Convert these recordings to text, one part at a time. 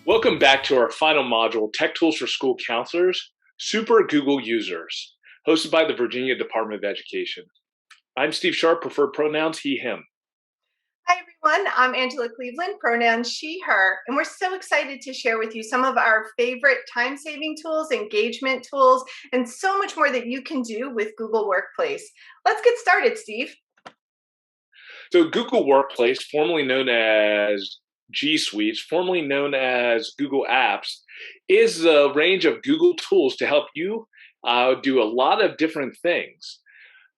Welcome back to our final module, Tech Tools for School Counselors, Super Google Users, hosted by the Virginia Department of Education. I'm Steve Sharp, preferred pronouns he, him. Hi, everyone. I'm Angela Cleveland, pronouns she, her, and we're so excited to share with you some of our favorite time-saving tools, engagement tools, and so much more that you can do with Google Workplace. Let's get started, Steve. So Google Workplace, formerly known as G Suites, formerly known as Google Apps, is a range of Google tools to help you do a lot of different things.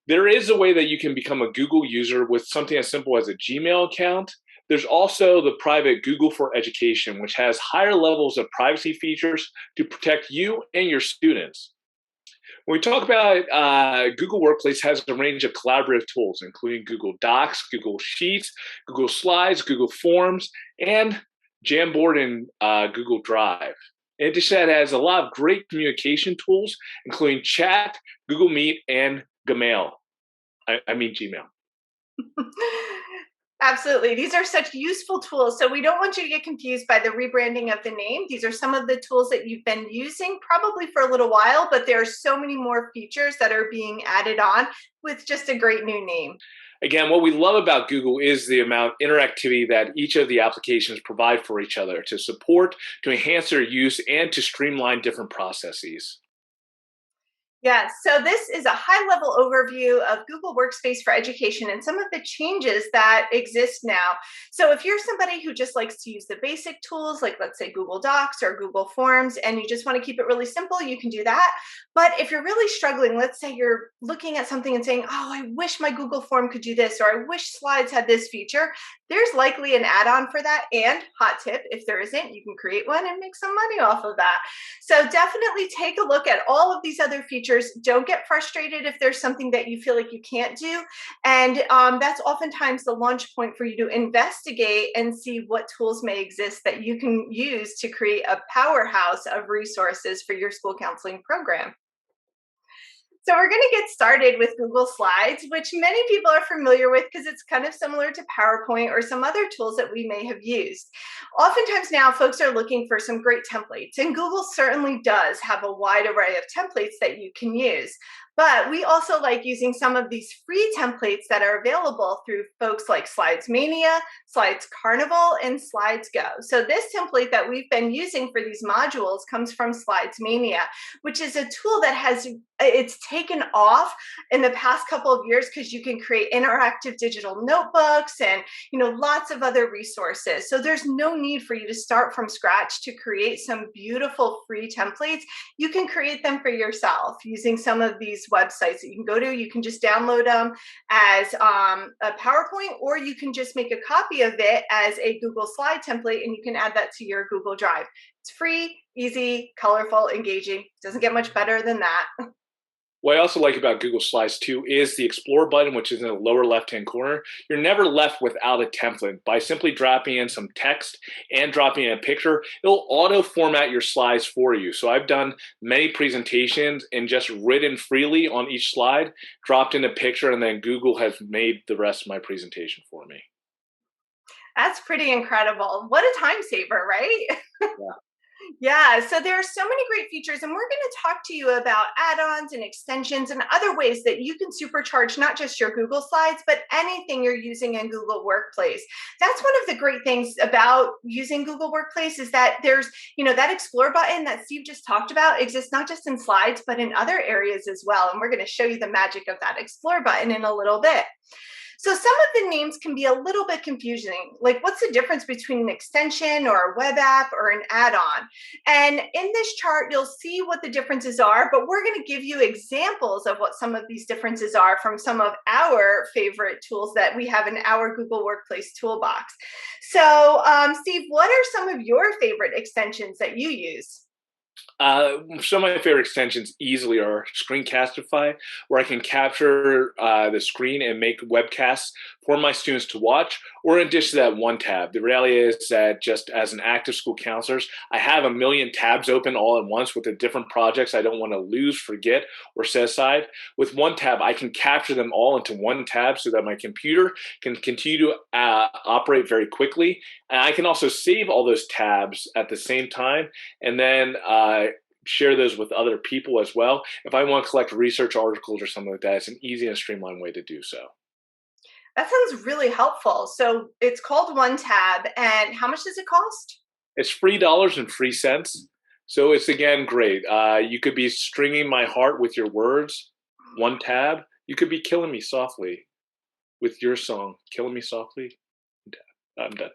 There is a way that you can become a Google user with something as simple as a Gmail account. There's also the private Google for Education, which has higher levels of privacy features to protect you and your students. When we talk about Google Workplace has a range of collaborative tools, including Google Docs, Google Sheets, Google Slides, Google Forms, and Jamboard and Google Drive. In addition, it has a lot of great communication tools, including chat, Google Meet, and Gmail. Gmail. Absolutely. These are such useful tools. So we don't want you to get confused by the rebranding of the name. These are some of the tools that you've been using probably for a little while, but there are so many more features that are being added on with just a great new name. Again, what we love about Google is the amount of interactivity that each of the applications provide for each other to support, to enhance their use, and to streamline different processes. Yeah, so this is a high-level overview of Google Workspace for Education and some of the changes that exist now. So if you're somebody who just likes to use the basic tools, like let's say Google Docs or Google Forms, and you just want to keep it really simple, you can do that. But if you're really struggling, let's say you're looking at something and saying, oh, I wish my Google Form could do this, or I wish Slides had this feature, there's likely an add-on for that. And hot tip, if there isn't, you can create one and make some money off of that. So definitely take a look at all of these other features. Don't get frustrated if there's something that you feel like you can't do. And that's oftentimes the launch point for you to investigate and see what tools may exist that you can use to create a powerhouse of resources for your school counseling program. So we're going to get started with Google Slides, which many people are familiar with because it's kind of similar to PowerPoint or some other tools that we may have used. Oftentimes now, folks are looking for some great templates, and Google certainly does have a wide array of templates that you can use. But we also like using some of these free templates that are available through folks like Slides Mania, Slides Carnival, and Slides Go. So this template that we've been using for these modules comes from Slides Mania, which is a tool that it's taken off in the past couple of years because you can create interactive digital notebooks and lots of other resources. So there's no need for you to start from scratch to create some beautiful free templates. You can create them for yourself using some of these websites that you can go to. You can just download them as a PowerPoint, or you can just make a copy of it as a Google Slide template, and you can add that to your Google Drive. It's free, easy, colorful, engaging. Doesn't get much better than that. What I also like about Google Slides too is the Explore button, which is in the lower left-hand corner. You're never left without a template. By simply dropping in some text and dropping in a picture, it'll auto-format your slides for you. So I've done many presentations and just written freely on each slide, dropped in a picture, and then Google has made the rest of my presentation for me. That's pretty incredible. What a time saver, right? Yeah. Yeah, so there are so many great features, and we're going to talk to you about add-ons and extensions and other ways that you can supercharge not just your Google Slides, but anything you're using in Google Workplace. That's one of the great things about using Google Workplace is that there's, that Explore button that Steve just talked about exists not just in Slides, but in other areas as well. And we're going to show you the magic of that Explore button in a little bit. So some of the names can be a little bit confusing. Like, what's the difference between an extension or a web app or an add-on? And in this chart, you'll see what the differences are, but we're going to give you examples of what some of these differences are from some of our favorite tools that we have in our Google Workplace toolbox. So, Steve, what are some of your favorite extensions that you use? Some of my favorite extensions easily are Screencastify, where I can capture the screen and make webcasts for my students to watch, or in addition to that one tab. The reality is that just as an active school counselors, I have a million tabs open all at once with the different projects I don't want to lose, forget, or set aside. With one tab, I can capture them all into one tab so that my computer can continue to operate very quickly. And I can also save all those tabs at the same time, and then share those with other people as well. If I want to collect research articles or something like that, it's an easy and streamlined way to do so. That sounds really helpful. So it's called One Tab, and how much does it cost? It's $3 and free cents. So it's, again, great. You could be stringing my heart with your words, one tab. You could be killing me softly with your song, Killing Me Softly. I'm done.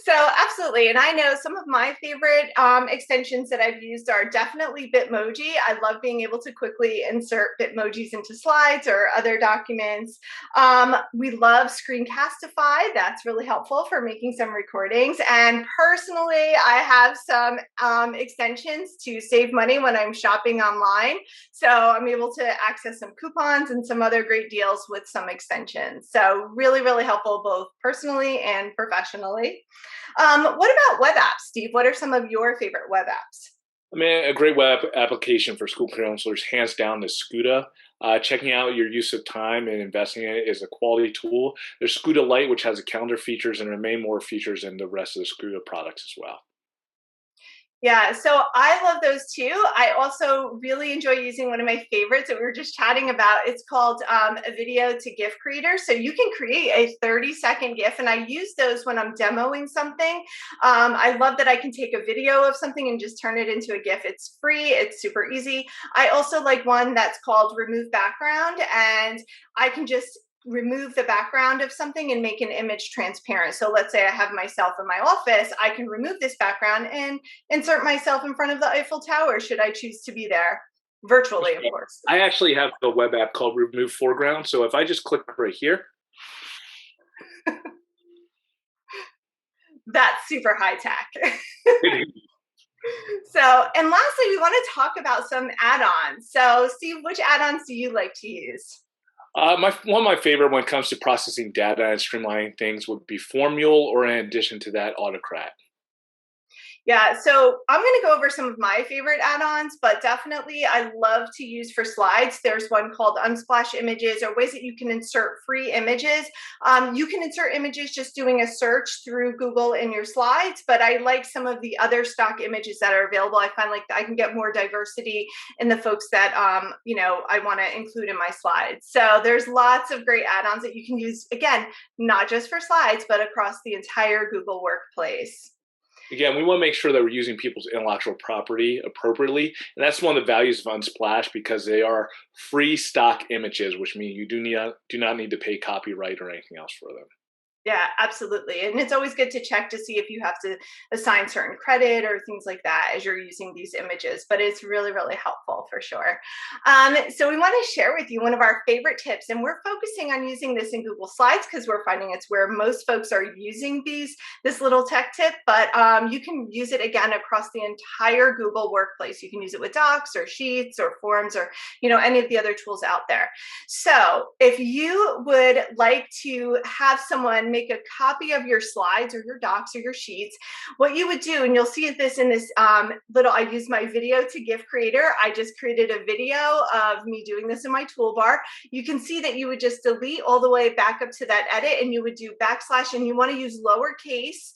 So absolutely. And I know some of my favorite extensions that I've used are definitely Bitmoji. I love being able to quickly insert Bitmojis into slides or other documents. We love Screencastify. That's really helpful for making some recordings. And personally, I have some extensions to save money when I'm shopping online. So I'm able to access some coupons and some other great deals with some extensions. So really, really helpful both personally and professionally. What about web apps, Steve? What are some of your favorite web apps? I mean, a great web application for school counselors, hands down, is Scuda. Checking out your use of time and investing in it is a quality tool. There's Scuda Lite, which has the calendar features, and there are many more features in the rest of the Scuda products as well. Yeah, so I love those too. I also really enjoy using one of my favorites that we were just chatting about. It's called a video to GIF creator. So you can create a 30-second GIF, and I use those when I'm demoing something. I love that I can take a video of something and just turn it into a GIF. It's free, it's super easy. I also like one that's called Remove Background, and I can just remove the background of something and make an image transparent. So let's say I have myself in my office, I can remove this background and insert myself in front of the Eiffel Tower, should I choose to be there, virtually, of course. I actually have a web app called Remove Foreground. So if I just click right here. That's super high tech. So, and lastly, we want to talk about some add-ons. So Steve, which add-ons do you like to use? One of my favorite when it comes to processing data and streamlining things would be Formule, or in addition to that, Autocrat. Yeah, so I'm going to go over some of my favorite add-ons, but definitely I love to use for slides. There's one called Unsplash Images, or ways that you can insert free images. You can insert images just doing a search through Google in your slides, but I like some of the other stock images that are available. I find like I can get more diversity in the folks that I want to include in my slides. So there's lots of great add-ons that you can use, again, not just for slides, but across the entire Google Workplace. Again, we want to make sure that we're using people's intellectual property appropriately. And that's one of the values of Unsplash, because they are free stock images, which means you do not need to pay copyright or anything else for them. Yeah, absolutely. And it's always good to check to see if you have to assign certain credit or things like that as you're using these images, but it's really, really helpful for sure. So we want to share with you one of our favorite tips, and we're focusing on using this in Google Slides because we're finding it's where most folks are using this little tech tip, but you can use it again across the entire Google Workplace. You can use it with Docs or Sheets or Forms or any of the other tools out there. So if you would like to have someone make a copy of your slides or your docs or your sheets, what you would do, and you'll see this in this I use my video to GIF creator. I just created a video of me doing this in my toolbar. You can see that you would just delete all the way back up to that edit, and you would do backslash, and you want to use lowercase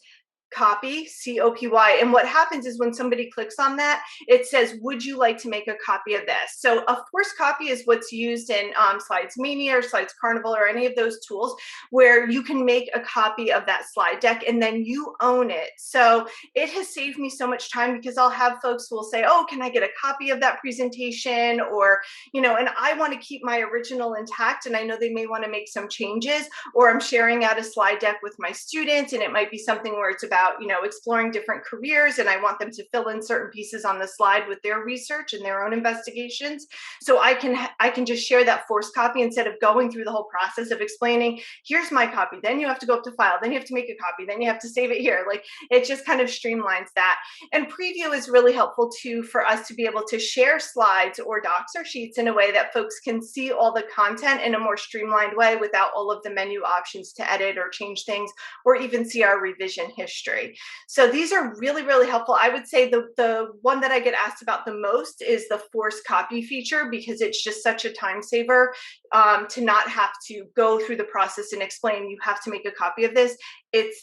copy, C-O-P-Y. And what happens is when somebody clicks on that, it says, would you like to make a copy of this? So a forced copy is what's used in Slides Mania or Slides Carnival or any of those tools where you can make a copy of that slide deck and then you own it. So it has saved me so much time, because I'll have folks who will say, oh, can I get a copy of that presentation? Or, and I want to keep my original intact, and I know they may want to make some changes, or I'm sharing out a slide deck with my students and it might be something where it's about about, exploring different careers, and I want them to fill in certain pieces on the slide with their research and their own investigations. So I can just share that forced copy instead of going through the whole process of explaining, here's my copy, then you have to go up to file, then you have to make a copy, then you have to save it here. Like, it just kind of streamlines that. And preview is really helpful too, for us to be able to share slides or docs or sheets in a way that folks can see all the content in a more streamlined way without all of the menu options to edit or change things, or even see our revision history. So these are really, really helpful. I would say the one that I get asked about the most is the forced copy feature, because it's just such a time saver to not have to go through the process and explain, you have to make a copy of this.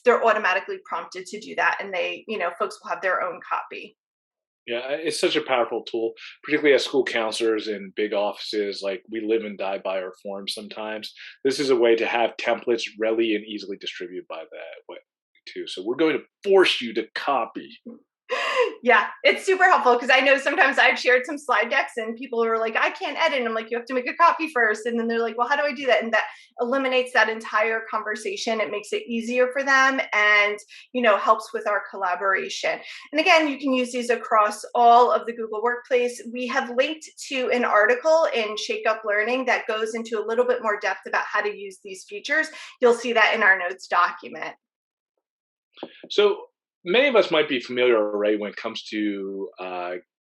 They're automatically prompted to do that, and folks will have their own copy. Yeah, it's such a powerful tool, particularly as school counselors in big offices. Like, we live and die by our forms sometimes. This is a way to have templates readily and easily distributed by that way too. So we're going to force you to copy. Yeah, it's super helpful, because I know sometimes I've shared some slide decks and people are like, I can't edit. And I'm like, you have to make a copy first. And then they're like, well, how do I do that? And that eliminates that entire conversation. It makes it easier for them, and, helps with our collaboration. And again, you can use these across all of the Google Workplace. We have linked to an article in Shake Up Learning that goes into a little bit more depth about how to use these features. You'll see that in our notes document. So many of us might be familiar already when it comes to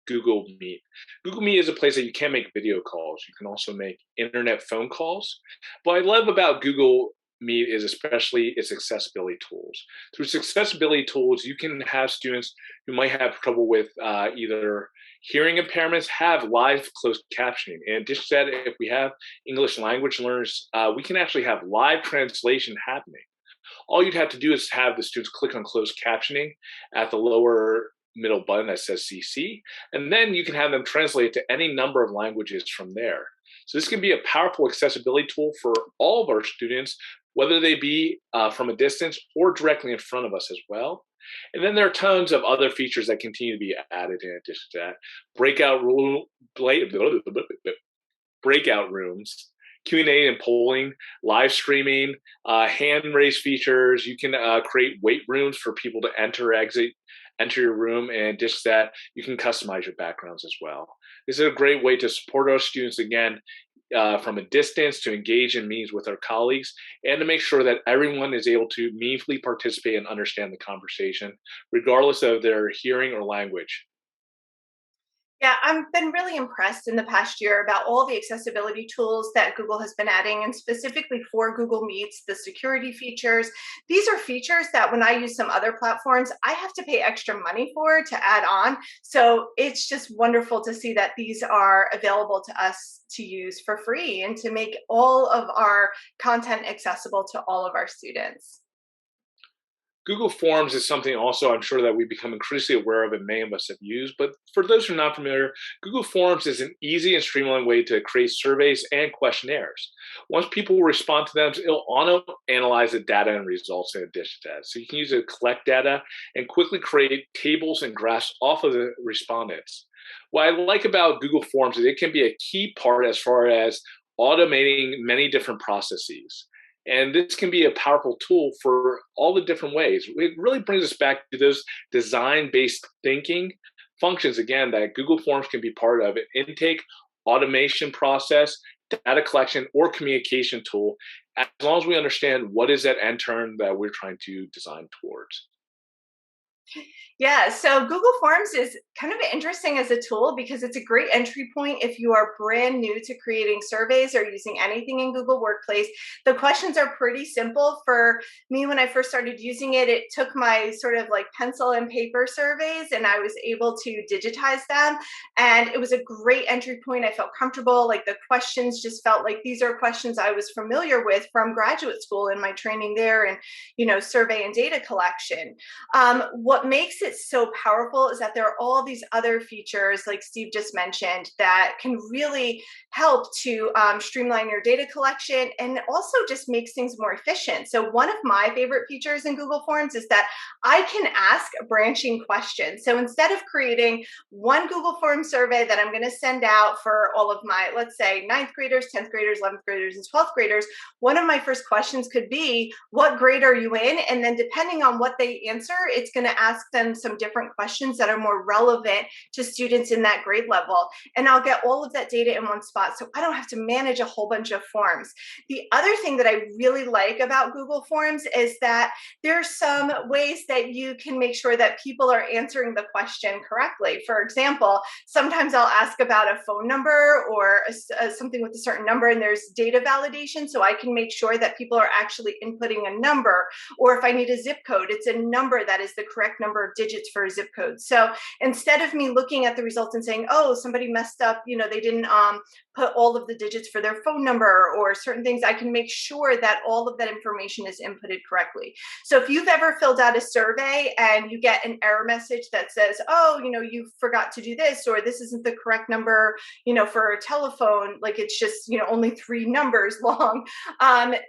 Google Meet. Google Meet is a place that you can make video calls. You can also make internet phone calls. What I love about Google Meet is especially its accessibility tools. Through its accessibility tools, you can have students who might have trouble with either hearing impairments have live closed captioning. In addition to that, if we have English language learners, we can actually have live translation happening. All you'd have to do is have the students click on closed captioning at the lower middle button that says CC, and then you can have them translate to any number of languages from there. So this can be a powerful accessibility tool for all of our students, whether they be from a distance or directly in front of us as well. And then there are tons of other features that continue to be added in addition to that. Breakout rooms, Q&A and polling, live streaming, hand raise features. You can create wait rooms for people to enter your room, and in addition to that, you can customize your backgrounds as well. This is a great way to support our students, again, from a distance, to engage in meetings with our colleagues, and to make sure that everyone is able to meaningfully participate and understand the conversation, regardless of their hearing or language. Yeah, I've been really impressed in the past year about all the accessibility tools that Google has been adding, and specifically for Google Meets, the security features. These are features that when I use some other platforms, I have to pay extra money for to add on. So it's just wonderful to see that these are available to us to use for free, and to make all of our content accessible to all of our students. Google Forms is something also I'm sure that we become increasingly aware of and many of us have used. But for those who are not familiar, Google Forms is an easy and streamlined way to create surveys and questionnaires. Once people respond to them, it'll auto-analyze the data and results in addition to that. So you can use it to collect data and quickly create tables and graphs off of the respondents. What I like about Google Forms is it can be a key part as far as automating many different processes. And this can be a powerful tool for all the different ways. It really brings us back to those design-based thinking functions, again, that Google Forms can be part of. An intake, automation process, data collection, or communication tool, as long as we understand what is that end term that we're trying to design towards. Yeah, so Google Forms is kind of interesting as a tool, because it's a great entry point if you are brand new to creating surveys or using anything in Google Workplace. The questions are pretty simple. For me, when I first started using it, it took my sort of like pencil and paper surveys, and I was able to digitize them. And it was a great entry point. I felt comfortable. Like, the questions just felt like these are questions I was familiar with from graduate school and my training there, and, survey and data collection. What what makes it so powerful is that there are all these other features, like Steve just mentioned, that can really help to streamline your data collection and also just makes things more efficient. So one of my favorite features in Google Forms is that I can ask branching questions. So instead of creating one Google Form survey that I'm going to send out for all of my, let's say, 9th graders, 10th graders, 11th graders, and 12th graders, one of my first questions could be, what grade are you in? And then depending on what they answer, it's going to ask them some different questions that are more relevant to students in that grade level. And I'll get all of that data in one spot, so I don't have to manage a whole bunch of forms. The other thing that I really like about Google Forms is that there's some ways that you can make sure that people are answering the question correctly. For example, sometimes I'll ask about a phone number or something with a certain number, and there's data validation, so I can make sure that people are actually inputting a number. Or if I need a zip code, it's a number that is the correct number of digits for a zip code. So instead of me looking at the results and saying, oh, somebody messed up, they didn't put all of the digits for their phone number or certain things, I can make sure that all of that information is inputted correctly. So if you've ever filled out a survey and you get an error message that says, oh, you forgot to do this, or this isn't the correct number, for a telephone, like it's just, only 3 numbers long,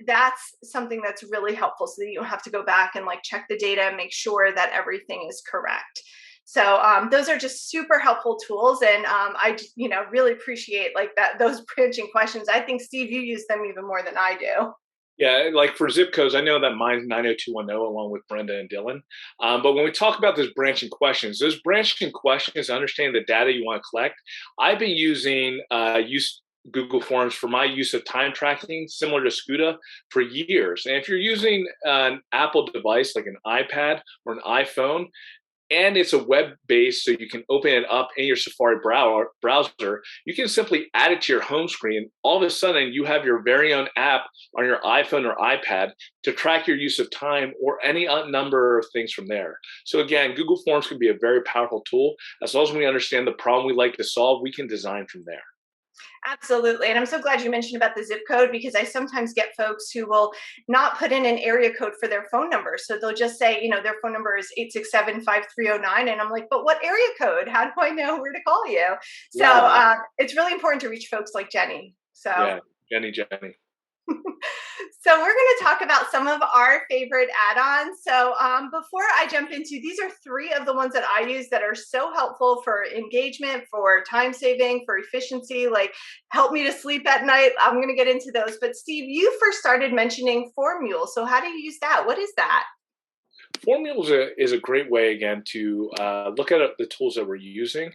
that's something that's really helpful, so that you don't have to go back and check the data and make sure that everything is correct. So those are just super helpful tools, and I just, really appreciate those branching questions. I think, Steve, you use them even more than I do. Yeah, like for zip codes, I know that mine's 90210 along with Brenda and Dylan. But when we talk about those branching questions, understanding the data you want to collect, I've been using Google Forms for my use of time tracking, similar to Scuda, for years. And if you're using an Apple device like an iPad or an iPhone, and it's a web-based, so you can open it up in your Safari browser, you can simply add it to your home screen. All of a sudden, you have your very own app on your iPhone or iPad to track your use of time or any number of things from there. So again, Google Forms can be a very powerful tool. As long as we understand the problem we like to solve, we can design from there. Absolutely. And I'm so glad you mentioned about the zip code, because I sometimes get folks who will not put in an area code for their phone number. So they'll just say, their phone number is 867-5309. And I'm like, but what area code? How do I know where to call you? So Yeah. It's really important to reach folks like Jenny. So Yeah, Jenny. So we're going to talk about some of our favorite add-ons. So before I jump into, these are 3 of the ones that I use that are so helpful for engagement, for time saving, for efficiency, help me to sleep at night. I'm going to get into those. But Steve, you first started mentioning Formule. So how do you use that? What is that? Formula is a great way, again, to look at the tools that we're using.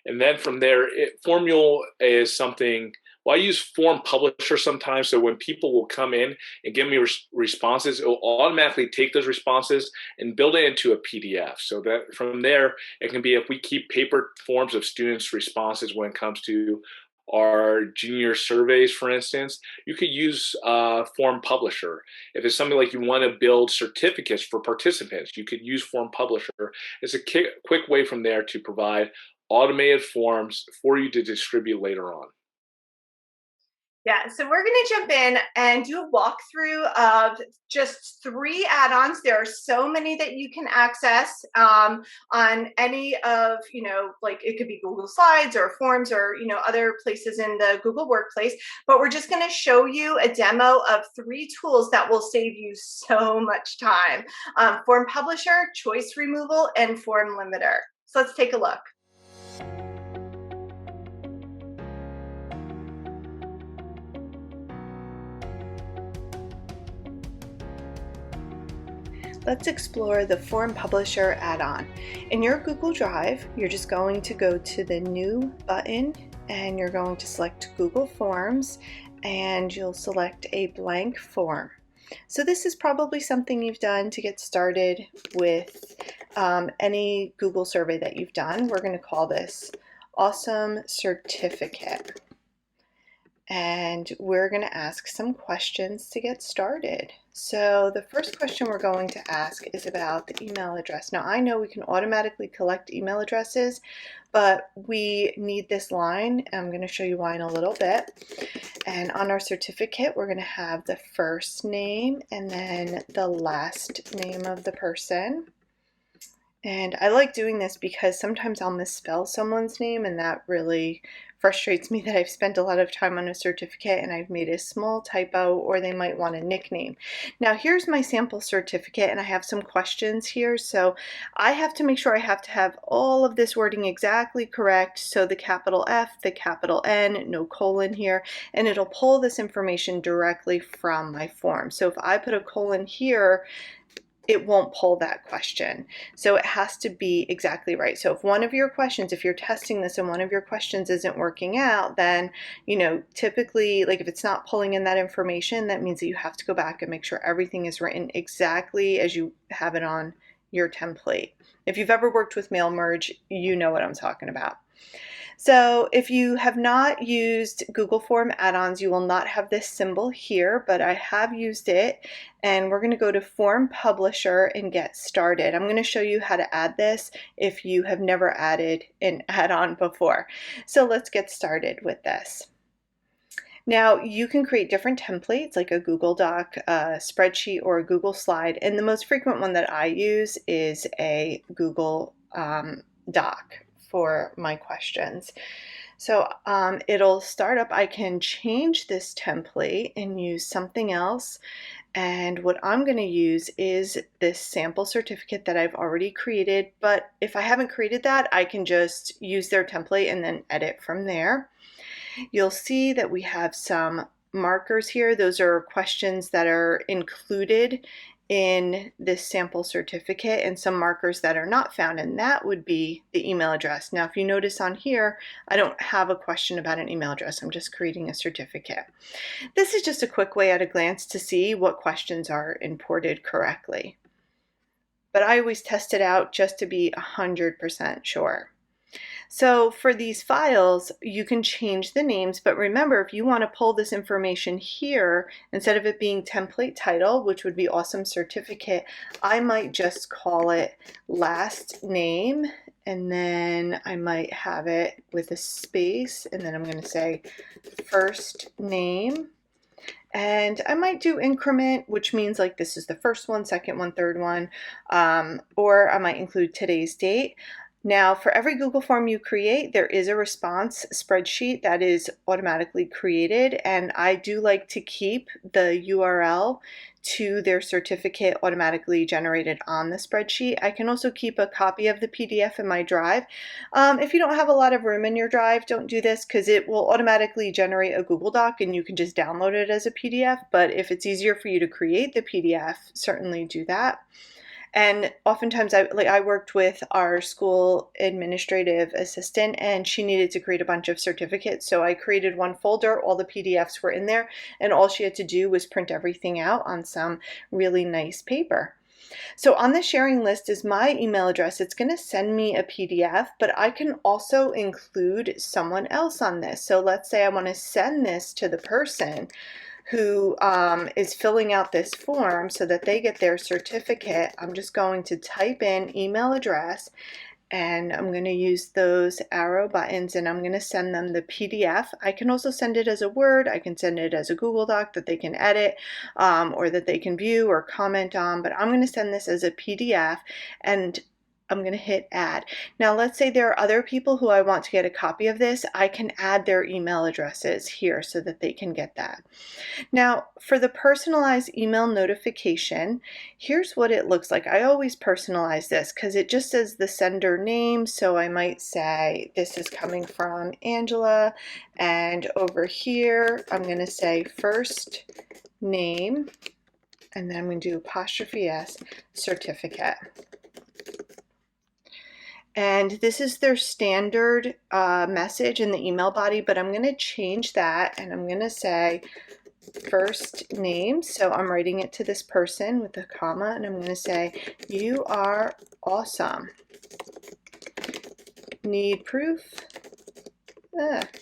And then from there, Formula is something, I use Form Publisher sometimes. So when people will come in and give me responses, it will automatically take those responses and build it into a PDF. So that from there, it can be, if we keep paper forms of students' responses when it comes to our junior surveys, for instance, you could use Form Publisher. If it's something like you want to build certificates for participants, you could use Form Publisher. It's a quick way from there to provide automated forms for you to distribute later on. Yeah, so we're going to jump in and do a walkthrough of just 3 add-ons. There are so many that you can access on any of, it could be Google Slides or Forms or, other places in the Google Workplace. But we're just going to show you a demo of 3 tools that will save you so much time. Form Publisher, Choice Removal, and Form Limiter. So let's take a look. Let's explore the Form Publisher add-on. In your Google Drive, you're just going to go to the New button and you're going to select Google Forms and you'll select a blank form. So this is probably something you've done to get started with any Google survey that you've done. We're going to call this Awesome Certificate. And we're going to ask some questions to get started. So the first question we're going to ask is about the email address. Now I know we can automatically collect email addresses, but we need this line. I'm going to show you why in a little bit. And on our certificate, we're going to have the first name and then the last name of the person. And I like doing this because sometimes I'll misspell someone's name, and that really frustrates me that I've spent a lot of time on a certificate and I've made a small typo, or they might want a nickname. Now here's my sample certificate, and I have some questions here. So I have to make sure I have to have all of this wording exactly correct. So the capital F, the capital N, no colon here, and it'll pull this information directly from my form. So if I put a colon here, it won't pull that question. So it has to be exactly right. So if one of your questions, if you're testing this and one of your questions isn't working out, then, typically, like if it's not pulling in that information, that means that you have to go back and make sure everything is written exactly as you have it on your template. If you've ever worked with mail merge, you know what I'm talking about. So if you have not used Google Form add-ons, you will not have this symbol here, but I have used it, and we're going to go to Form Publisher and get started. I'm going to show you how to add this if you have never added an add-on before. So let's get started with this. Now you can create different templates like a Google Doc, a spreadsheet, or a Google slide, and the most frequent one that I use is a Google Doc for my questions. So it'll start up. I can change this template and use something else. And what I'm going to use is this sample certificate that I've already created. But if I haven't created that, I can just use their template and then edit from there. You'll see that we have some markers here. Those are questions that are included in this sample certificate, and some markers that are not found, and that would be the email address. Now if you notice on here, I don't have a question about an email address. I'm just creating a certificate. This is just a quick way at a glance to see what questions are imported correctly, but I always test it out just to be 100% sure. So for these files, you can change the names, but remember, if you want to pull this information here, instead of it being template title, which would be awesome certificate, I might just call it last name, and then I might have it with a space, and then I'm going to say first name. And I might do increment, which means like this is the first one, second one, third one, or I might include today's date. Now, for every Google form you create, there is a response spreadsheet that is automatically created, and I do like to keep the URL to their certificate automatically generated on the spreadsheet. I can also keep a copy of the PDF in my drive. If you don't have a lot of room in your drive, don't do this because it will automatically generate a Google Doc and you can just download it as a PDF. But if it's easier for you to create the PDF, certainly do that. And oftentimes I worked with our school administrative assistant, and she needed to create a bunch of certificates. So I created one folder, all the PDFs were in there, and all she had to do was print everything out on some really nice paper. So on the sharing list is my email address. It's going to send me a PDF, but I can also include someone else on this. So let's say I want to send this to the person who is filling out this form so that they get their certificate. I'm just going to type in email address, and I'm going to use those arrow buttons, and I'm going to send them the PDF. I can also send it as a Word. I can send it as a Google Doc that they can edit or that they can view or comment on, but I'm going to send this as a PDF, and I'm going to hit add. Now let's say there are other people who I want to get a copy of this. I can add their email addresses here so that they can get that. Now for the personalized email notification, here's what it looks like. I always personalize this because it just says the sender name. So I might say this is coming from Angela, and over here I'm going to say first name, and then I'm going to do apostrophe S certificate. And this is their standard message in the email body, but I'm going to change that, and I'm going to say first name. So I'm writing it to this person with a comma, and I'm going to say, you are awesome. Need proof,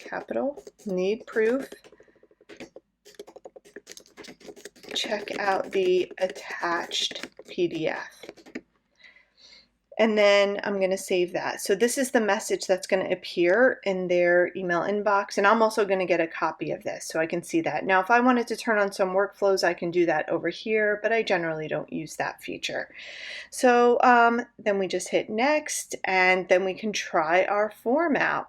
capital, need proof. Check out the attached PDF. And then I'm going to save that. So this is the message that's going to appear in their email inbox. And I'm also going to get a copy of this so I can see that. Now, if I wanted to turn on some workflows, I can do that over here, but I generally don't use that feature. So then we just hit next, and then we can try our form out.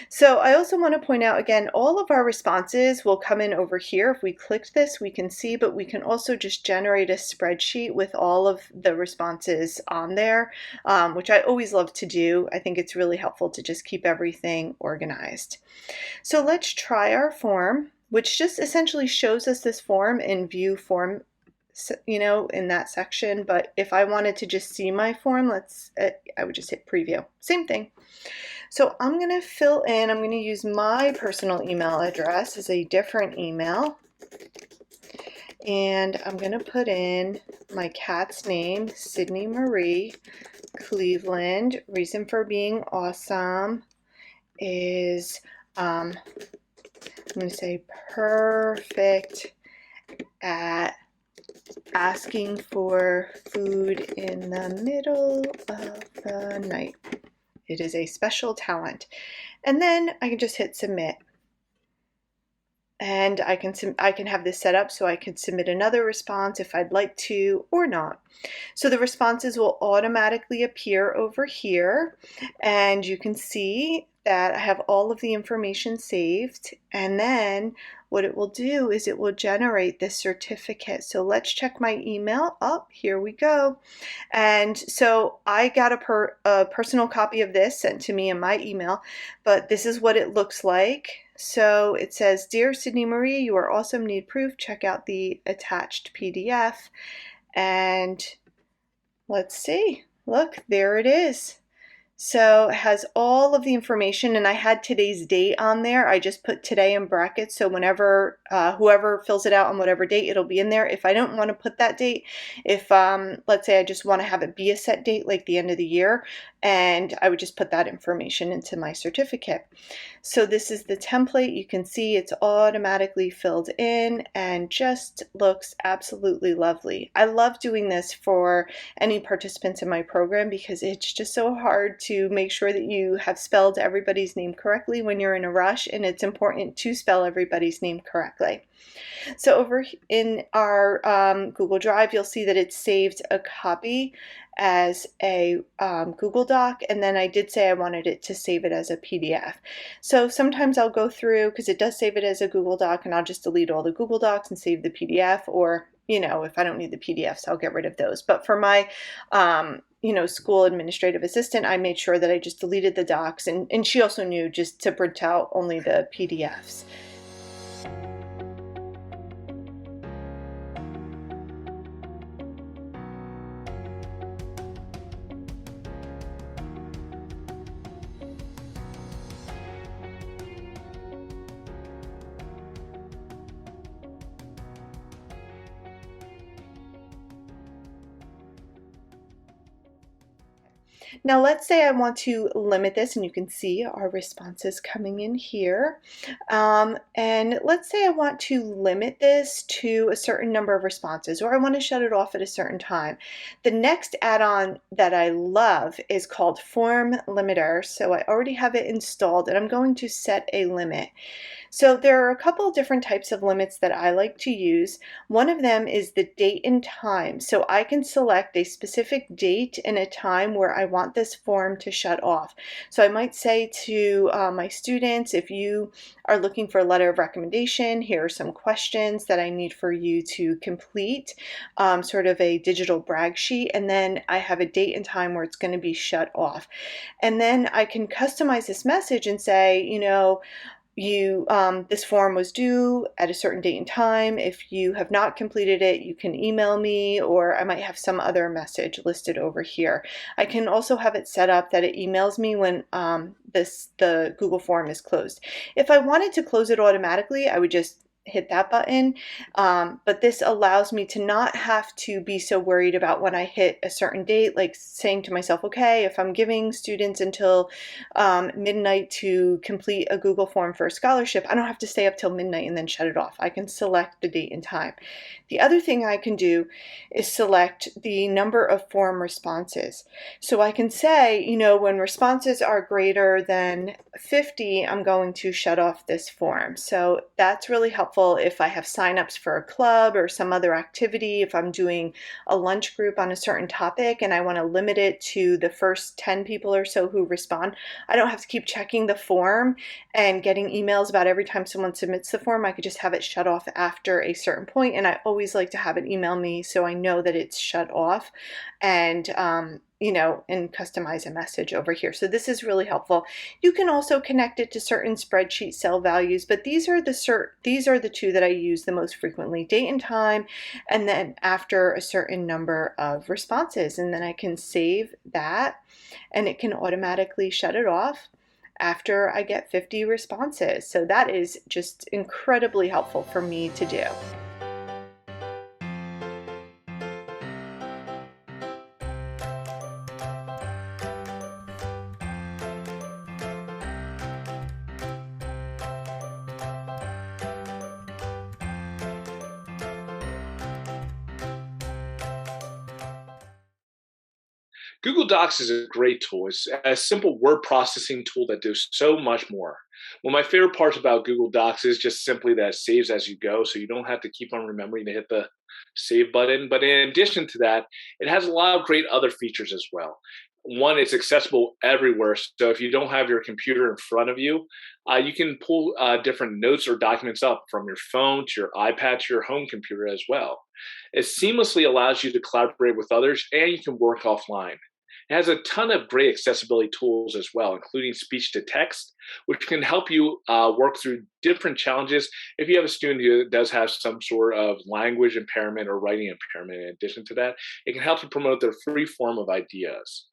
So I also want to point out again, all of our responses will come in over here. If we clicked this, we can see, but we can also just generate a spreadsheet with all of the responses on there, which I always love to do. I think it's really helpful to just keep everything organized. So let's try our form, which just essentially shows us this form in view form, you know, in that section. But if I wanted to just see my form, I would just hit preview. Same thing. So I'm going to fill in, I'm going to use my personal email address as a different email. And I'm going to put in my cat's name, Sydney Marie, Cleveland. Reason for being awesome is, I'm going to say perfect at asking for food in the middle of the night. It is a special talent. And then I can just hit submit. And I can have this set up so I can submit another response if I'd like to or not. So the responses will automatically appear over here, and you can see that I have all of the information saved, and then what it will do is it will generate this certificate. So let's check my email. Oh, here we go. And so I got a personal copy of this sent to me in my email, but this is what it looks like. So it says, Dear Sydney Marie, you are awesome, need proof. Check out the attached PDF. And let's see, look, there it is. So it has all of the information, and I had today's date on there. I just put today in brackets, so whenever whoever fills it out on whatever date, it'll be in there. If I don't want to put that date, if let's say I just want to have it be a set date like the end of the year, and I would just put that information into my certificate. So this is the template. You can see it's automatically filled in and just looks absolutely lovely. I love doing this for any participants in my program because it's just so hard to make sure that you have spelled everybody's name correctly when you're in a rush, and it's important to spell everybody's name correctly. So over in our Google Drive, you'll see that it's saved a copy as a Google Doc, and then I did say I wanted it to save it as a PDF. So sometimes I'll go through, because it does save it as a Google Doc, and I'll just delete all the Google Docs and save the PDF, or you know, if I don't need the PDFs, I'll get rid of those. But for my you know, school administrative assistant, I made sure that I just deleted the docs, and she also knew just to print out only the PDFs. Now let's say I want to limit this, and you can see our responses coming in here. And let's say I want to limit this to a certain number of responses, or I want to shut it off at a certain time. The next add-on that I love is called Form Limiter. So I already have it installed, and I'm going to set a limit. So there are a couple of different types of limits that I like to use. One of them is the date and time. So I can select a specific date and a time where I want this form to shut off. So I might say to my students, if you are looking for a letter of recommendation, here are some questions that I need for you to complete, sort of a digital brag sheet, and then I have a date and time where it's going to be shut off. And then I can customize this message and say, you know, this form was due at a certain date and time. If you have not completed it, you can email me, or I might have some other message listed over here. I can also have it set up that it emails me when the Google form is closed. If I wanted to close it automatically, I would just hit that button. But this allows me to not have to be so worried about when I hit a certain date, like saying to myself, okay, if I'm giving students until midnight to complete a Google form for a scholarship, I don't have to stay up till midnight and then shut it off. I can select the date and time. The other thing I can do is select the number of form responses. So I can say, when responses are greater than 50, I'm going to shut off this form. So that's really helpful if I have signups for a club or some other activity, if I'm doing a lunch group on a certain topic and I want to limit it to the first 10 people or so who respond. I don't have to keep checking the form and getting emails about every time someone submits the form. I could just have it shut off after a certain point, and I always like to have it email me so I know that it's shut off, and and customize a message over here. So this is really helpful. You can also connect it to certain spreadsheet cell values, but these are the two that I use the most frequently: date and time, and then after a certain number of responses. And then I can save that, and it can automatically shut it off after I get 50 responses. So that is just incredibly helpful for me to do. Google Docs is a great tool. It's a simple word processing tool that does so much more. One of my favorite parts about Google Docs is just simply that it saves as you go, so you don't have to keep on remembering to hit the save button. But in addition to that, it has a lot of great other features as well. One, it's accessible everywhere. So if you don't have your computer in front of you, you can pull different notes or documents up from your phone to your iPad to your home computer as well. It seamlessly allows you to collaborate with others, and you can work offline. It has a ton of great accessibility tools as well, including speech to text, which can help you work through different challenges if you have a student who does have some sort of language impairment or writing impairment. In addition to that, it can help to promote their free form of ideas.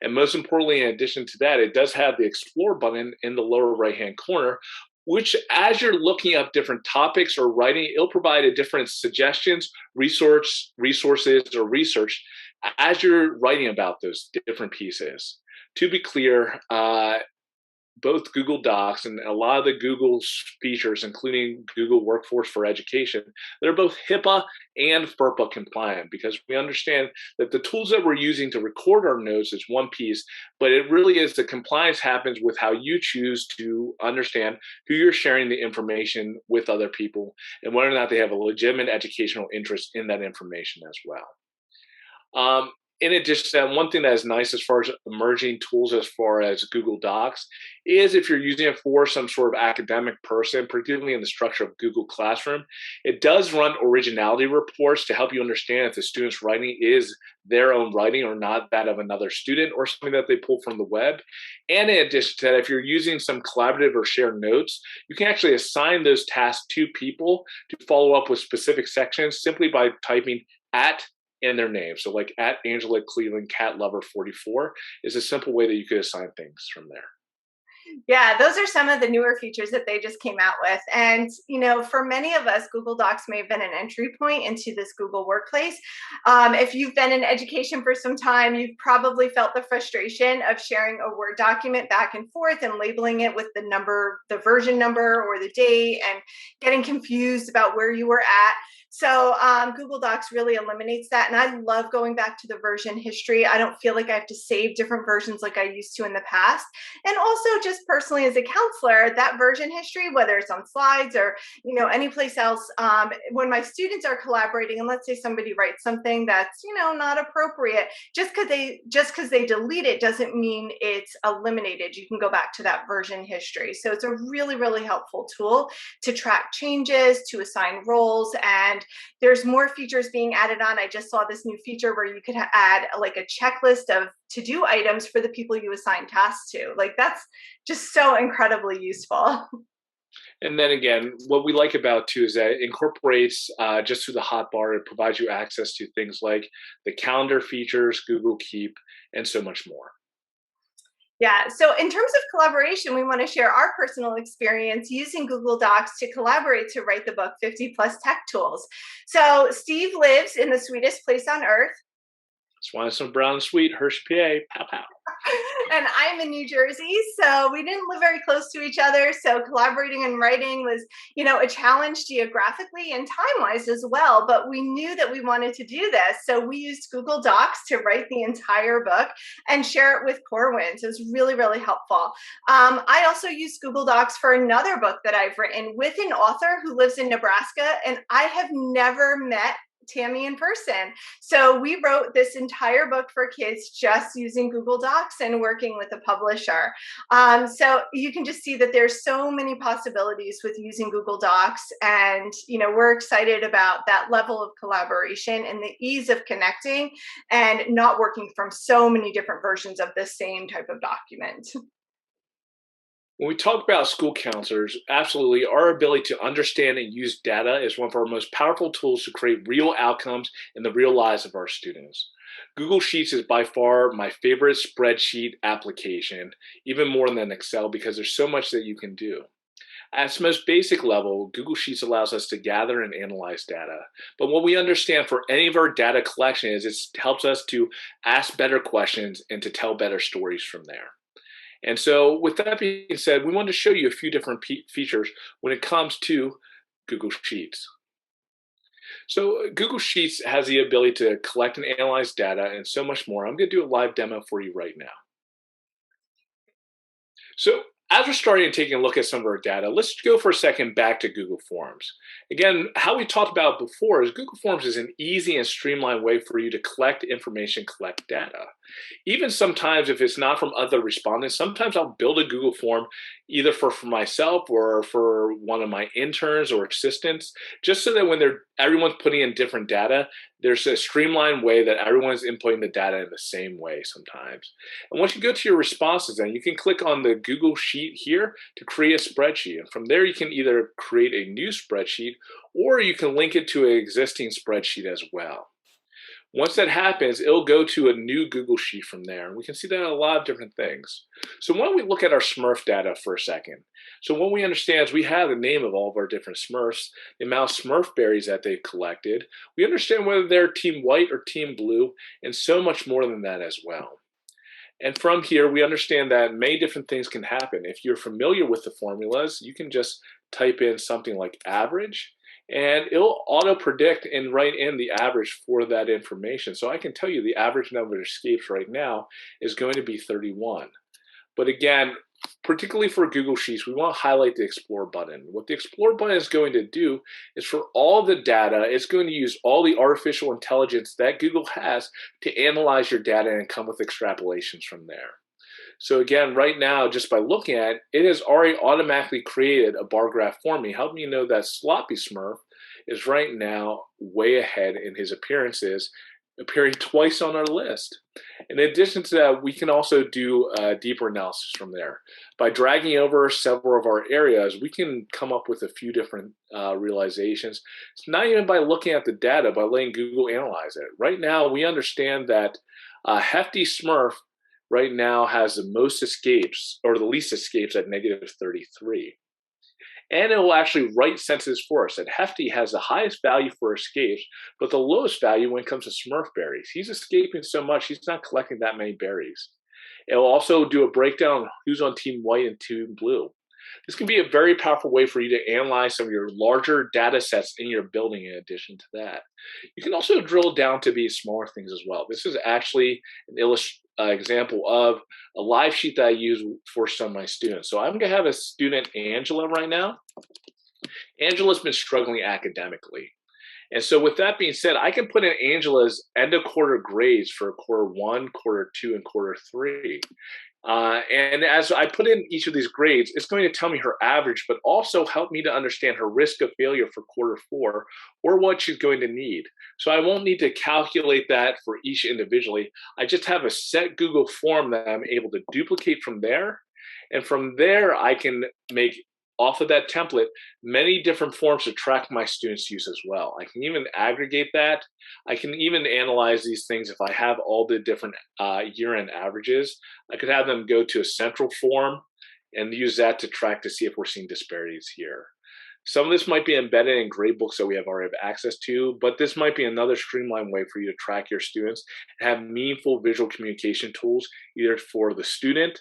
And most importantly, in addition to that, it does have the Explore button in the lower right-hand corner, which, as you're looking up different topics or writing, it'll provide a different suggestions, resources, or research as you're writing about those different pieces. To be clear, both Google Docs and a lot of the Google features, including Google Workforce for Education, they're both HIPAA and FERPA compliant, because we understand that the tools that we're using to record our notes is one piece, but it really is the compliance happens with how you choose to understand who you're sharing the information with other people and whether or not they have a legitimate educational interest in that information as well. In addition to that, one thing that is nice as far as emerging tools as far as Google Docs is if you're using it for some sort of academic person, particularly in the structure of Google Classroom, it does run originality reports to help you understand if the student's writing is their own writing or not that of another student or something that they pull from the web. And in addition to that, if you're using some collaborative or shared notes, you can actually assign those tasks to people to follow up with specific sections simply by typing @ and their name. So like @ Angela Cleveland Cat Lover 44 is a simple way that you could assign things from there. Yeah, those are some of the newer features that they just came out with. And, for many of us, Google Docs may have been an entry point into this Google Workplace. If you've been in education for some time, you've probably felt the frustration of sharing a Word document back and forth and labeling it with the number, the version number or the date, and getting confused about where you were at. So Google Docs really eliminates that. And I love going back to the version history. I don't feel like I have to save different versions like I used to in the past. And also just personally as a counselor, that version history, whether it's on slides or, any place else, when my students are collaborating, and let's say somebody writes something that's, not appropriate, just because they delete it doesn't mean it's eliminated. You can go back to that version history. So it's a really, really helpful tool to track changes, to assign roles, and there's more features being added on. I just saw this new feature where you could add like a checklist of to-do items for the people you assign tasks to. Like, that's just so incredibly useful. And then again, what we like about too is that it incorporates just through the hotbar, it provides you access to things like the calendar features, Google Keep, and so much more. Yeah, so in terms of collaboration, we want to share our personal experience using Google Docs to collaborate to write the book 50 Plus Tech Tools. So Steve lives in the sweetest place on earth. Swanson Brown Sweet, Hershey, PA, pow pow. And I'm in New Jersey, so we didn't live very close to each other. So collaborating and writing was, a challenge geographically and time-wise as well. But we knew that we wanted to do this, so we used Google Docs to write the entire book and share it with Corwin. So it was really, really helpful. I also used Google Docs for another book that I've written with an author who lives in Nebraska, and I have never met Tammy in person. So we wrote this entire book for kids just using Google Docs and working with a publisher. So you can just see that there's so many possibilities with using Google Docs, and we're excited about that level of collaboration and the ease of connecting and not working from so many different versions of the same type of document. When we talk about school counselors, absolutely, our ability to understand and use data is one of our most powerful tools to create real outcomes in the real lives of our students. Google Sheets is by far my favorite spreadsheet application, even more than Excel, because there's so much that you can do. At its most basic level, Google Sheets allows us to gather and analyze data. But what we understand for any of our data collection is it helps us to ask better questions and to tell better stories from there. And so with that being said, we wanted to show you a few different features when it comes to Google Sheets. So Google Sheets has the ability to collect and analyze data and so much more. I'm going to do a live demo for you right now. So as we're starting and taking a look at some of our data, let's go for a second back to Google Forms. Again, how we talked about before is Google Forms is an easy and streamlined way for you to collect information, collect data. Even sometimes if it's not from other respondents, sometimes I'll build a Google form either for myself or for one of my interns or assistants, just so that when everyone's putting in different data, there's a streamlined way that everyone's inputting the data in the same way sometimes. And once you go to your responses, then you can click on the Google Sheet here to create a spreadsheet. And from there, you can either create a new spreadsheet or you can link it to an existing spreadsheet as well. Once that happens, it'll go to a new Google Sheet from there. And we can see that in a lot of different things. So why don't we look at our Smurf data for a second? So what we understand is we have the name of all of our different Smurfs, the amount of Smurf berries that they've collected. We understand whether they're team white or team blue, and so much more than that as well. And from here, we understand that many different things can happen. If you're familiar with the formulas, you can just type in something like average, and it'll auto predict and write in the average for that information. So I can tell you the average number of escapes right now is going to be 31. But again, particularly for Google Sheets, we want to highlight the Explore button. What the Explore button is going to do is for all the data, it's going to use all the artificial intelligence that Google has to analyze your data and come with extrapolations from there. So again, right now, just by looking at it, it has already automatically created a bar graph for me, helping me know that Sloppy Smurf is right now way ahead in his appearances, appearing twice on our list. In addition to that, we can also do a deeper analysis from there. By dragging over several of our areas, we can come up with a few different realizations. It's not even by looking at the data, by letting Google analyze it. Right now, we understand that Hefty Smurf right now has the most escapes, or the least escapes at negative 33. And it will actually write sentences for us. And Hefty has the highest value for escapes, but the lowest value when it comes to Smurf berries. He's escaping so much, he's not collecting that many berries. It will also do a breakdown of who's on team white and team blue. This can be a very powerful way for you to analyze some of your larger data sets in your building in addition to that. You can also drill down to be smaller things as well. This is actually an example of a live sheet that I use for some of my students. So I'm going to have a student, Angela, right now. Angela's been struggling academically. And so with that being said, I can put in Angela's end of quarter grades for quarter 1, quarter 2, and quarter 3. And as I put in each of these grades, it's going to tell me her average, but also help me to understand her risk of failure for quarter 4 or what she's going to need. So I won't need to calculate that for each individually. I just have a set Google form that I'm able to duplicate from there. And from there, I can make off of that template many different forms to track my students' use as well. I can even aggregate that. I can even analyze these things if I have all the different year-end averages. I could have them go to a central form and use that to track to see if we're seeing disparities here. Some of this might be embedded in gradebooks that we have already have access to, but this might be another streamlined way for you to track your students and have meaningful visual communication tools, either for the student,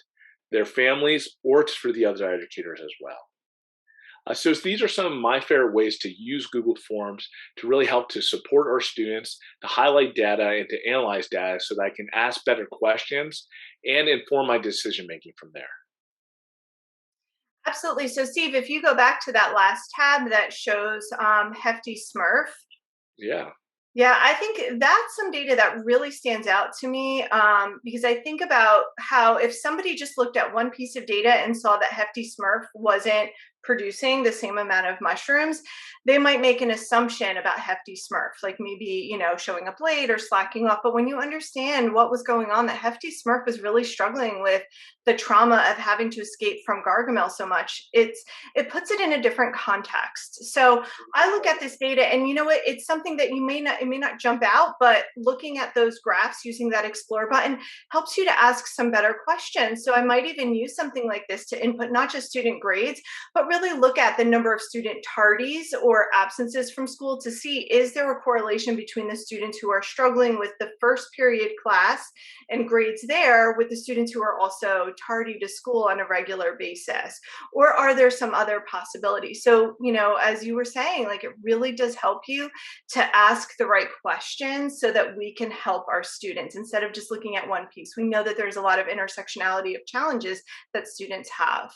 their families, or for the other educators as well. So these are some of my favorite ways to use Google Forms to really help to support our students, to highlight data and to analyze data so that I can ask better questions and inform my decision making from there. Absolutely. So, Steve, if you go back to that last tab that shows Hefty Smurf, Yeah. yeah, I think that's some data that really stands out to me, because I think about how if somebody just looked at one piece of data and saw that Hefty Smurf wasn't producing the same amount of mushrooms, they might make an assumption about Hefty Smurf, like maybe, showing up late or slacking off. But when you understand what was going on, that Hefty Smurf was really struggling with the trauma of having to escape from Gargamel so much, it puts it in a different context. So I look at this data, and you know what? It's something that it may not jump out, but looking at those graphs using that Explore button helps you to ask some better questions. So I might even use something like this to input not just student grades, but really look at the number of student tardies or absences from school to see, is there a correlation between the students who are struggling with the first period class and grades there with the students who are also tardy to school on a regular basis? Or are there some other possibilities? So, as you were saying, like, it really does help you to ask the right questions so that we can help our students instead of just looking at one piece. We know that there's a lot of intersectionality of challenges that students have.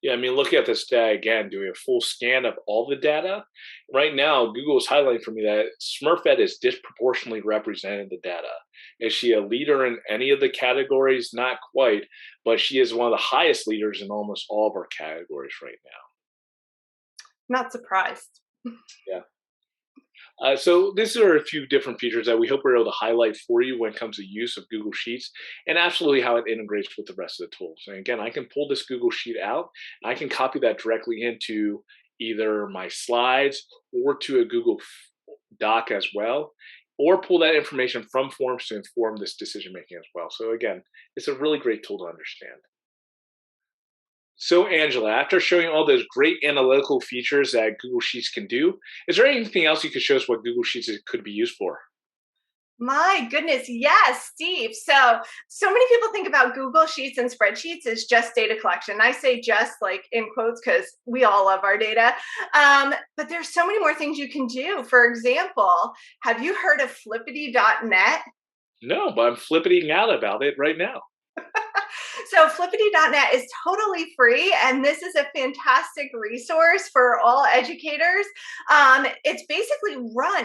Yeah, I mean, looking at this data again, doing a full scan of all the data, right now, Google is highlighting for me that SmurfEd is disproportionately represented in the data. Is she a leader in any of the categories? Not quite, but she is one of the highest leaders in almost all of our categories right now. Not surprised. Yeah. So these are a few different features that we hope we're able to highlight for you when it comes to use of Google Sheets and absolutely how it integrates with the rest of the tools. And again, I can pull this Google Sheet out and I can copy that directly into either my slides or to a Google Doc as well, or pull that information from Forms to inform this decision making as well. So again, it's a really great tool to understand. So Angela, after showing all those great analytical features that Google Sheets can do, is there anything else you could show us what Google Sheets could be used for? My goodness, yes, Steve. So many people think about Google Sheets and spreadsheets as just data collection. I say just like in quotes because we all love our data. But there's so many more things you can do. For example, have you heard of Flippity.net? No, but I'm flippiting out about it right now. So Flippity.net is totally free, and this is a fantastic resource for all educators. It's basically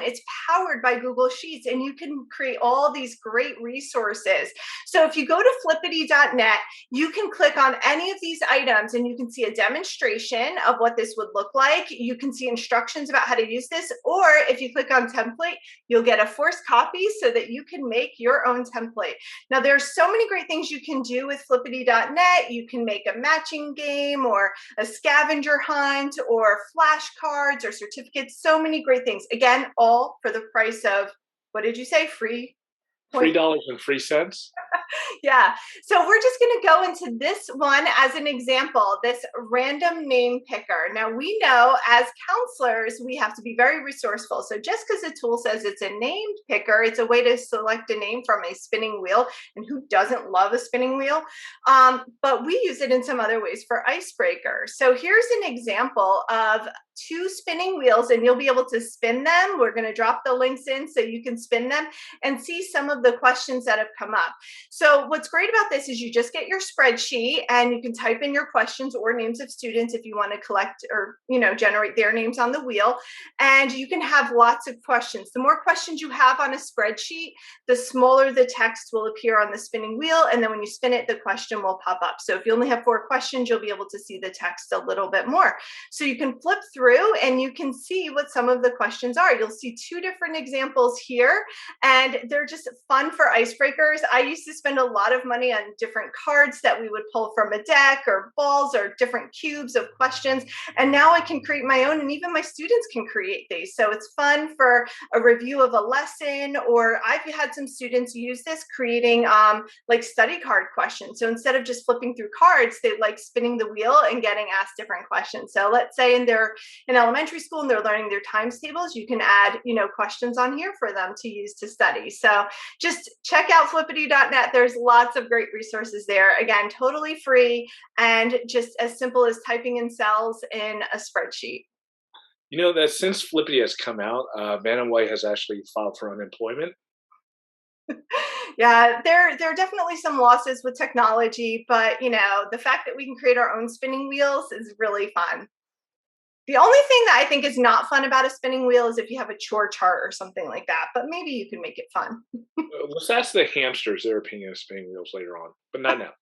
it's powered by Google Sheets, and you can create all these great resources. So if you go to Flippity.net, you can click on any of these items, and you can see a demonstration of what this would look like. You can see instructions about how to use this, or if you click on template, you'll get a forced copy so that you can make your own template. Now, there's so many great things you can do with Flippity.net. You can make a matching game or a scavenger hunt or flashcards or certificates, so many great things. Again, all for the price of, what did you say, free? $3.03. Yeah. So we're just going to go into this one as an example, this random name picker. Now, we know as counselors, we have to be very resourceful. So just because a tool says it's a named picker, it's a way to select a name from a spinning wheel. And who doesn't love a spinning wheel? But we use it in some other ways for icebreakers. So here's an example of 2 spinning wheels, and you'll be able to spin them. We're going to drop the links in so you can spin them and see some of the questions that have come up. So what's great about this is you just get your spreadsheet and you can type in your questions or names of students if you want to collect or, generate their names on the wheel. And you can have lots of questions. The more questions you have on a spreadsheet, the smaller the text will appear on the spinning wheel. And then when you spin it, the question will pop up. So if you only have 4 questions, you'll be able to see the text a little bit more. So you can flip through through and you can see what some of the questions are. You'll see 2 different examples here, and they're just fun for icebreakers. I used to spend a lot of money on different cards that we would pull from a deck, or balls, or different cubes of questions. And now I can create my own, and even my students can create these. So it's fun for a review of a lesson, or I've had some students use this creating like study card questions. So instead of just flipping through cards, they like spinning the wheel and getting asked different questions. So let's say they're in elementary school and they're learning their times tables, you can add, questions on here for them to use to study. So just check out flippity.net. There's lots of great resources there. Again, totally free and just as simple as typing in cells in a spreadsheet. You know that since Flippity has come out, Man and White has actually filed for unemployment. Yeah, there are definitely some losses with technology, but the fact that we can create our own spinning wheels is really fun. The only thing that I think is not fun about a spinning wheel is if you have a chore chart or something like that, but maybe you can make it fun. Let's ask the hamsters their opinion of spinning wheels later on, but not now.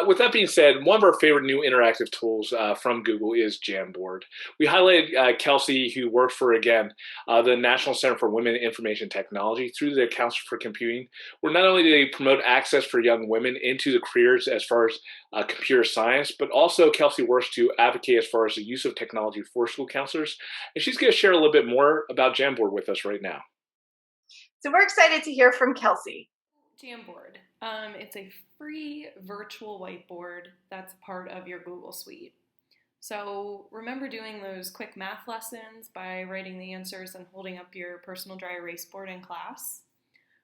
With that being said, one of our favorite new interactive tools from Google is Jamboard. We highlighted Kelsey, who worked for, again, the National Center for Women in Information Technology through the Council for Computing, where not only do they promote access for young women into the careers as far as computer science, but also Kelsey works to advocate as far as the use of technology for school counselors. And she's going to share a little bit more about Jamboard with us right now. So we're excited to hear from Kelsey. Jamboard. It's a free virtual whiteboard that's part of your Google Suite. So remember doing those quick math lessons by writing the answers and holding up your personal dry erase board in class?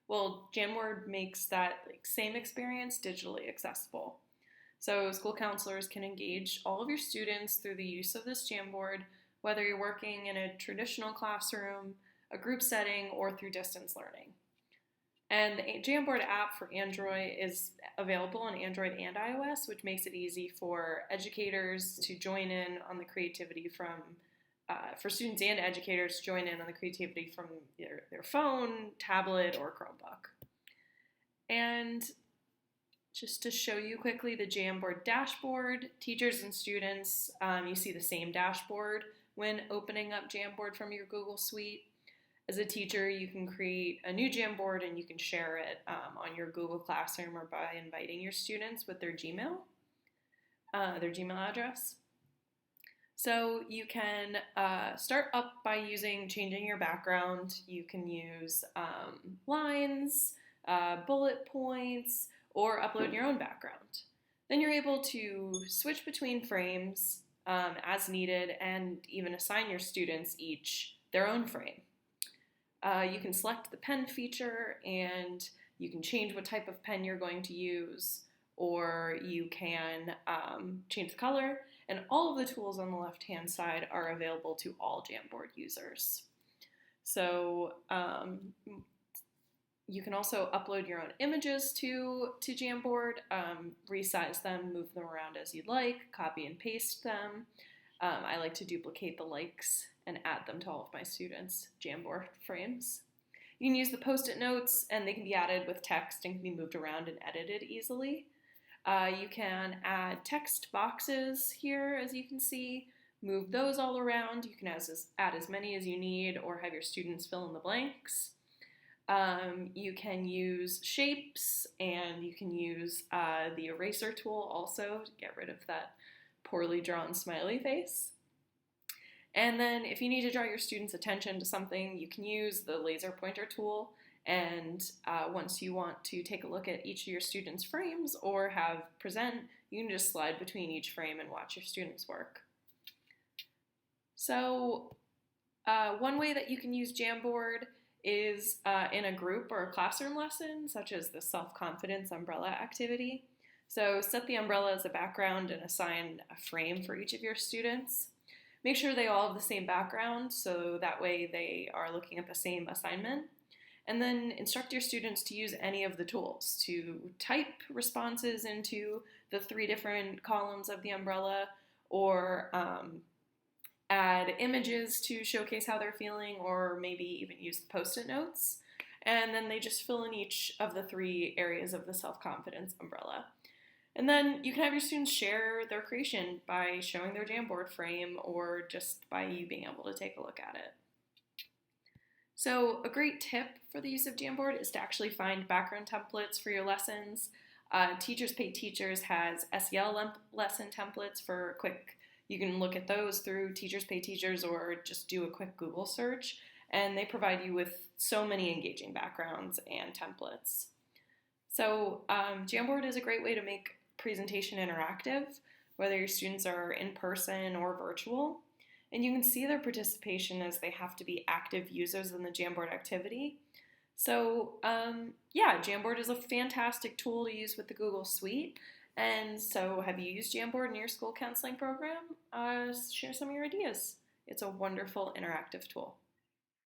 Well, Jamboard makes that same experience digitally accessible. So school counselors can engage all of your students through the use of this Jamboard, whether you're working in a traditional classroom, a group setting, or through distance learning. And the Jamboard app for Android is available on Android and iOS, which makes it easy for educators to join in on the creativity for students and educators to join in on the creativity from their phone, tablet, or Chromebook. And just to show you quickly the Jamboard Dashboard, teachers and students, you see the same dashboard when opening up Jamboard from your Google Suite. As a teacher, you can create a new Jamboard and you can share it on your Google Classroom or by inviting your students with their Gmail address. So you can start up by changing your background. You can use lines, bullet points, or upload your own background. Then you're able to switch between frames as needed and even assign your students each their own frame. You can select the pen feature and you can change what type of pen you're going to use, or you can change the color, and all of the tools on the left-hand side are available to all Jamboard users. So you can also upload your own images to Jamboard, resize them, move them around as you'd like, copy and paste them. I like to duplicate the likes and add them to all of my students' Jamboard frames. You can use the Post-it notes, and they can be added with text and can be moved around and edited easily. You can add text boxes here, as you can see, move those all around. You can add as many as you need or have your students fill in the blanks. You can use shapes, and you can use the eraser tool also to get rid of that poorly drawn smiley face. And then if you need to draw your students' attention to something, you can use the laser pointer tool. And once you want to take a look at each of your students' frames or have present, you can just slide between each frame and watch your students' work. So one way that you can use Jamboard is in a group or a classroom lesson, such as the self-confidence umbrella activity. So set the umbrella as a background and assign a frame for each of your students. Make sure they all have the same background, so that way they are looking at the same assignment. And then instruct your students to use any of the tools to type responses into the 3 different columns of the umbrella, or add images to showcase how they're feeling, or maybe even use the Post-it notes. And then they just fill in each of the 3 areas of the self-confidence umbrella. And then you can have your students share their creation by showing their Jamboard frame or just by you being able to take a look at it. So a great tip for the use of Jamboard is to actually find background templates for your lessons. Teachers Pay Teachers has SEL lesson templates for quick. You can look at those through Teachers Pay Teachers or just do a quick Google search, and they provide you with so many engaging backgrounds and templates. So Jamboard is a great way to make presentation interactive, whether your students are in person or virtual. And you can see their participation as they have to be active users in the Jamboard activity. So yeah, Jamboard is a fantastic tool to use with the Google Suite. And so have you used Jamboard in your school counseling program? Share some of your ideas. It's a wonderful interactive tool.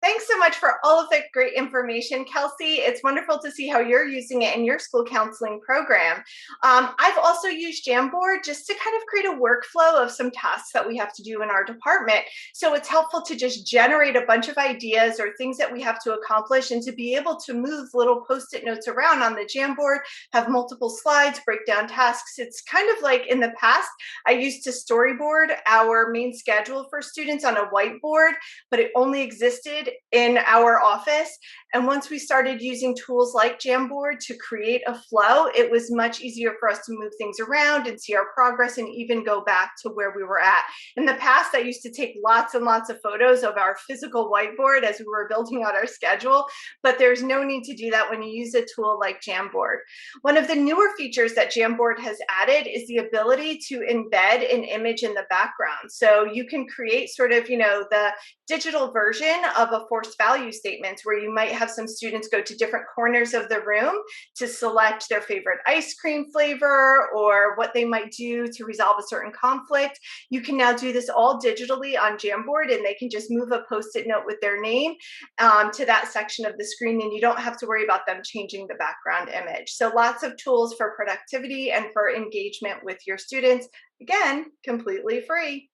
Thanks so much for all of that great information, Kelsey. It's wonderful to see how you're using it in your school counseling program. I've also used Jamboard just to kind of create a workflow of some tasks that we have to do in our department. So it's helpful to just generate a bunch of ideas or things that we have to accomplish and to be able to move little Post-it notes around on the Jamboard, have multiple slides, break down tasks. It's kind of like in the past, I used to storyboard our main schedule for students on a whiteboard, but it only existed in our office. And once we started using tools like Jamboard to create a flow, it was much easier for us to move things around and see our progress and even go back to where we were at. In the past, I used to take lots and lots of photos of our physical whiteboard as we were building out our schedule, but there's no need to do that when you use a tool like Jamboard. One of the newer features that Jamboard has added is the ability to embed an image in the background. So you can create sort of, the digital version of a forced value statement where you might have some students go to different corners of the room to select their favorite ice cream flavor or what they might do to resolve a certain conflict. You can now do this all digitally on Jamboard, and they can just move a Post-it note with their name to that section of the screen, and you don't have to worry about them changing the background image. So lots of tools for productivity and for engagement with your students. Again, completely free.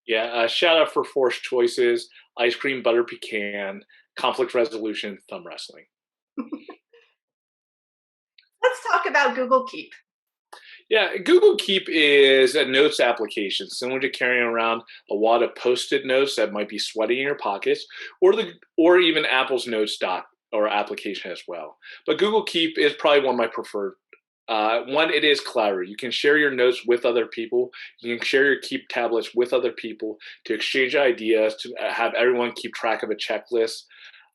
Yeah, shout out for forced choices, ice cream, butter pecan, conflict resolution, thumb wrestling. Let's talk about Google Keep. Yeah, Google Keep is a notes application similar to carrying around a wad of Post-it notes that might be sweaty in your pockets, or even Apple's Notes doc or application as well. But Google Keep is probably one of my preferred. One, it is collaborative. You can share your notes with other people. You can share your Keep tablets with other people to exchange ideas, to have everyone keep track of a checklist.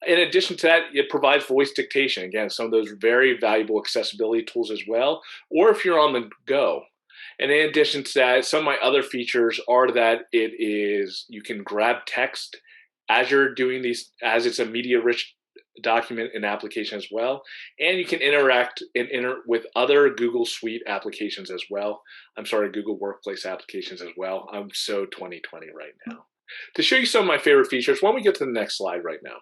In addition to that, it provides voice dictation. Again, some of those very valuable accessibility tools as well, or if you're on the go. And in addition to that, some of my other features are that you can grab text as you're doing these, as it's a media-rich document and application as well. And you can interact with other Google Suite applications as well. Google Workplace applications as well. I'm so 2020 right now. To show you some of my favorite features, why don't we get to the next slide right now?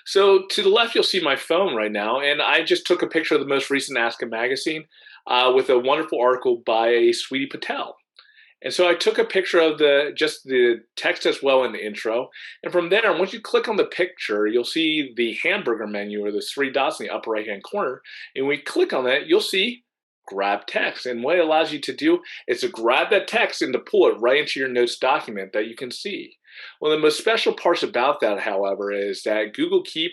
So to the left, you'll see my phone right now, and I just took a picture of the most recent Ask Ed magazine with a wonderful article by Sweetie Patel. And so I took a picture of just the text as well in the intro. And from there, once you click on the picture, you'll see the hamburger menu or the three dots in the upper right-hand corner. And when you click on that, you'll see grab text. And what it allows you to do is to grab that text and to pull it right into your notes document that you can see. One of the most special parts about that, however, is that Google Keep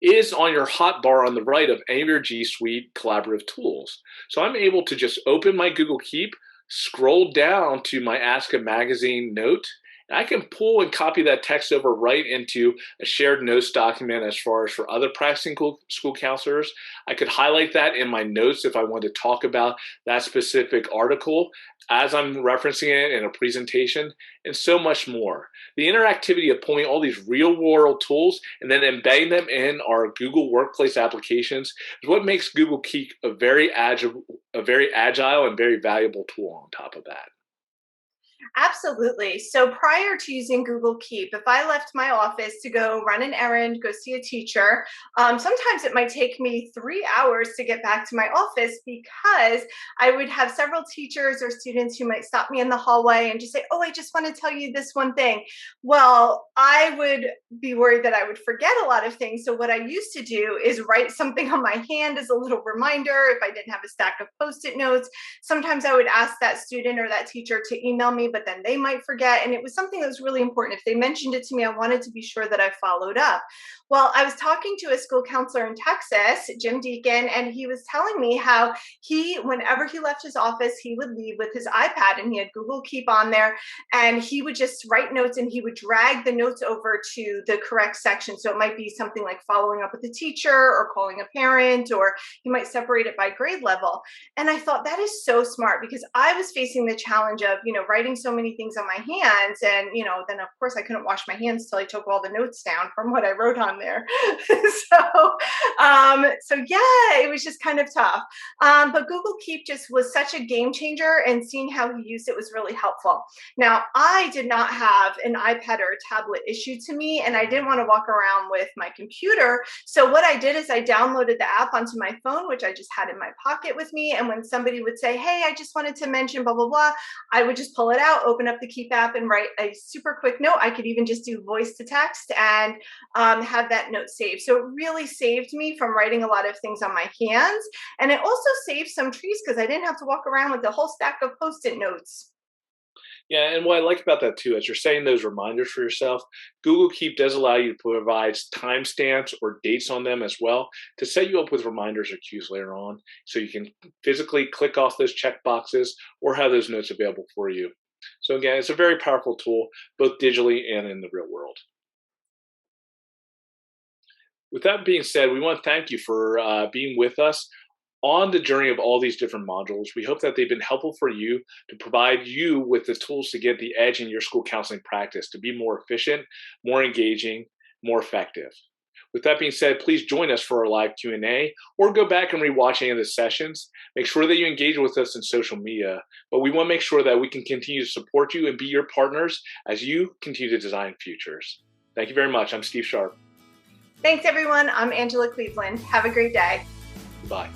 is on your hotbar on the right of any of your G Suite collaborative tools. So I'm able to just open my Google Keep, scroll down to my Ask Ed magazine note, and I can pull and copy that text over right into a shared notes document as far as for other practicing school counselors. I could highlight that in my notes if I wanted to talk about that specific article as I'm referencing it in a presentation, and so much more. The interactivity of pulling all these real-world tools and then embedding them in our Google Workplace applications is what makes Google Keep a very agile and very valuable tool on top of that. Absolutely. So prior to using Google Keep, if I left my office to go run an errand, go see a teacher, sometimes it might take me 3 hours to get back to my office because I would have several teachers or students who might stop me in the hallway and just say, oh, I just want to tell you this one thing. Well, I would be worried that I would forget a lot of things. So what I used to do is write something on my hand as a little reminder if I didn't have a stack of Post-it notes. Sometimes I would ask that student or that teacher to email me, but then they might forget. And it was something that was really important. If they mentioned it to me, I wanted to be sure that I followed up. Well, I was talking to a school counselor in Texas, Jim Deacon, and he was telling me how whenever he left his office, he would leave with his iPad and he had Google Keep on there, and he would just write notes and he would drag the notes over to the correct section. So it might be something like following up with a teacher or calling a parent, or he might separate it by grade level. And I thought that is so smart because I was facing the challenge of, writing so many things on my hands. And, then of course I couldn't wash my hands till I took all the notes down from what I wrote on there. So yeah, it was just kind of tough. But Google Keep just was such a game changer, and seeing how he used it was really helpful. Now, I did not have an iPad or a tablet issued to me, and I didn't want to walk around with my computer. So what I did is I downloaded the app onto my phone, which I just had in my pocket with me. And when somebody would say, hey, I just wanted to mention blah, blah, blah, I would just pull it out, open up the Keep app and write a super quick note. I could even just do voice to text and have that note saved. So it really saved me from writing a lot of things on my hands. And it also saved some trees because I didn't have to walk around with the whole stack of Post-it notes. Yeah, and what I like about that too, as you're saying those reminders for yourself, Google Keep does allow you to provide timestamps or dates on them as well to set you up with reminders or cues later on, so you can physically click off those check boxes or have those notes available for you. So again, it's a very powerful tool, both digitally and in the real world. With that being said, we want to thank you for being with us on the journey of all these different modules. We hope that they've been helpful for you to provide you with the tools to get the edge in your school counseling practice, to be more efficient, more engaging, more effective. With that being said, please join us for our live Q&A or go back and rewatch any of the sessions. Make sure that you engage with us in social media, but we want to make sure that we can continue to support you and be your partners as you continue to design futures. Thank you very much. I'm Steve Sharp. Thanks, everyone. I'm Angela Cleveland. Have a great day. Goodbye.